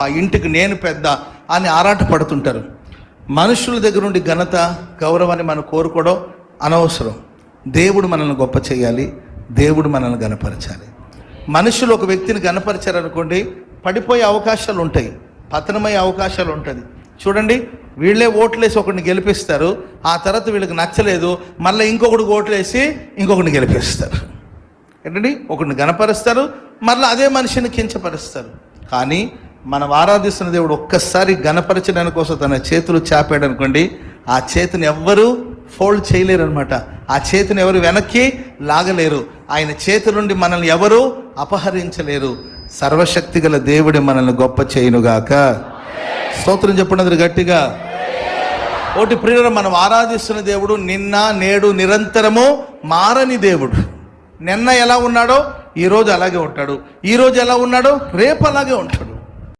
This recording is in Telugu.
ఆ ఇంటికి నేను పెద్ద అని ఆరాట పడుతుంటారు. మనుషుల దగ్గర నుండి ఘనత గౌరవాన్ని మనం కోరుకోవడం అనవసరం. దేవుడు మనల్ని గొప్ప చేయాలి, దేవుడు మనల్ని గణపరచాలి. మనుషులు ఒక వ్యక్తిని గణపరిచారనుకోండి, పడిపోయే అవకాశాలు ఉంటాయి, పతనమయ్యే అవకాశాలు ఉంటుంది. చూడండి, వీళ్ళే ఓట్లేసి ఒకరిని గెలిపిస్తారు, ఆ తర్వాత వీళ్ళకి నచ్చలేదు, మళ్ళీ ఇంకొకటికి ఓట్లేసి ఇంకొకరిని గెలిపిస్తారు. ఏంటండి, ఒకరిని గణపరుస్తారు, మళ్ళీ అదే మనిషిని కించపరుస్తారు. కానీ మనం ఆరాధిస్తున్న దేవుడు ఒక్కసారి గణపరచడానికి కోసం తన చేతులు చాపాడు అనుకోండి, ఆ చేతిని ఎవ్వరూ ఫోల్డ్ చేయలేరు అనమాట. ఆ చేతిని ఎవరు వెనక్కి లాగలేరు. ఆయన చేతి నుండి మనల్ని ఎవరు అపహరించలేరు. సర్వశక్తి గల దేవుడు మనల్ని గొప్ప చేయునుగాక. స్తోత్రం చెప్పండి గట్టిగా. ఒకటి ప్రియులారా, మనం ఆరాధిస్తున్న దేవుడు నిన్న నేడు నిరంతరము మారని దేవుడు. నిన్న ఎలా ఉన్నాడో ఈరోజు అలాగే ఉంటాడు, ఈరోజు ఎలా ఉన్నాడో రేపు అలాగే ఉంటాడు.